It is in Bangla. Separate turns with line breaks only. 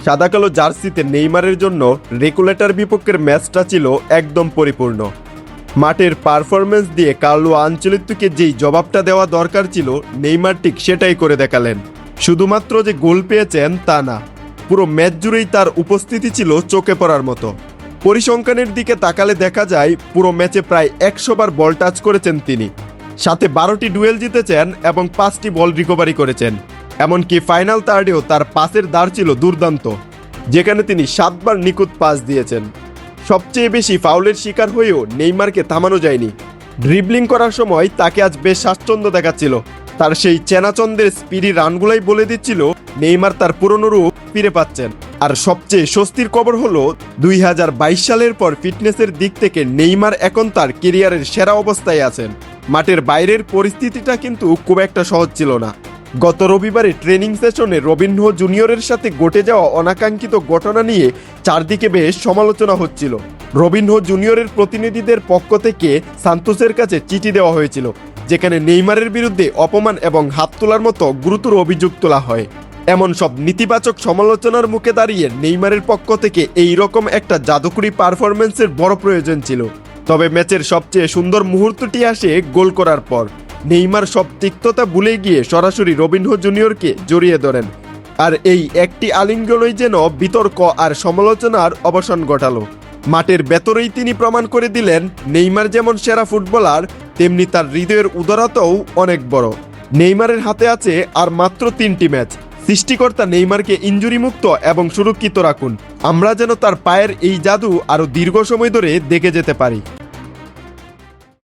সাদা কালো জার্সিতে নেইমারের জন্য রেগুলেটর বিপক্ষের ম্যাচটা ছিল একদম পরিপূর্ণ। মাঠের পারফরম্যান্স দিয়ে কার্লো আনচেলত্তিকে যেই জবাবটা দেওয়া দরকার ছিল, নেইমার ঠিক সেটাই করে দেখালেন। শুধুমাত্র যে গোল পেয়েছেন তা না, পুরো ম্যাচ জুড়েই তার উপস্থিতি ছিল চোখে পড়ার মতো। পরিসংখ্যানের দিকে তাকালে দেখা যায় পুরো ম্যাচে প্রায় 100 বার বল টাচ করেছেন তিনি, সাথে 12টি ডুয়েল জিতেছেন এবং 5টি বল রিকভারি করেছেন। এমনকি ফাইনাল থার্ডেও তার পাসের দাঁড় ছিল দুর্দান্ত, যেখানে তিনি 7 বার নিখুঁত পাস দিয়েছেন। সবচেয়ে বেশি ফাউলের শিকার হয়েও নেইমারকে থামানো যায়নি। ড্রিবলিং করার সময় তাকে আজ বেশ স্বাচ্ছন্দ্য দেখাচ্ছিল। তার সেই চেনাচন্দের স্পিডি রানগুলাই বলে দিচ্ছিল নেইমার তার পুরনো রূপ ফিরে পাচ্ছেন। আর সবচেয়ে স্বস্তির খবর হলো 2022 সালের পর ফিটনেসের দিক থেকে নেইমার এখন তার কেরিয়ারের সেরা অবস্থায় আছেন। মাঠের বাইরের পরিস্থিতিটা কিন্তু খুব একটা সহজ ছিল না। গত রবিবারে ট্রেনিং সেশনে রবিনহো জুনিয়রের সাথে ঘটে যাওয়া অনাকাঙ্ক্ষিত ঘটনা নিয়ে চারদিকে বেশ সমালোচনা হচ্ছিল। রবিনহো জুনিয়রের প্রতিনিধিদের পক্ষ থেকে সান্তোসের কাছে চিঠি দেওয়া হয়েছিল, যেখানে নেইমারের বিরুদ্ধে অপমান এবং হাত তোলার মতো গুরুতর অভিযোগ তোলা হয়। এমন সব নেতিবাচক সমালোচনার মুখে দাঁড়িয়ে নেইমারের পক্ষ থেকে এই রকম একটা জাদুকরী পারফরম্যান্সের বড় প্রয়োজন ছিল। তবে ম্যাচের সবচেয়ে সুন্দর মুহূর্তটি আসে গোল করার পর। নেইমার সব তিক্ততা ভুলে গিয়ে সরাসরি রবিনহো জুনিয়রকে জড়িয়ে ধরেন, আর এই একটি আলিঙ্গনই যেন বিতর্ক আর সমালোচনার অবসান ঘটালো। মাঠের ভেতরেই তিনি প্রমাণ করে দিলেন নেইমার যেমন সেরা ফুটবলার, তেমনি তার হৃদয়ের উদারতাও অনেক বড়। নেইমারের হাতে আছে আর মাত্র 3টি ম্যাচ। সৃষ্টিকর্তা নেইমারকে ইনজুরি মুক্ত এবং সুরক্ষিত রাখুন, আমরা যেন তার পায়ের এই জাদু আরও দীর্ঘ সময় ধরে দেখে যেতে পারি।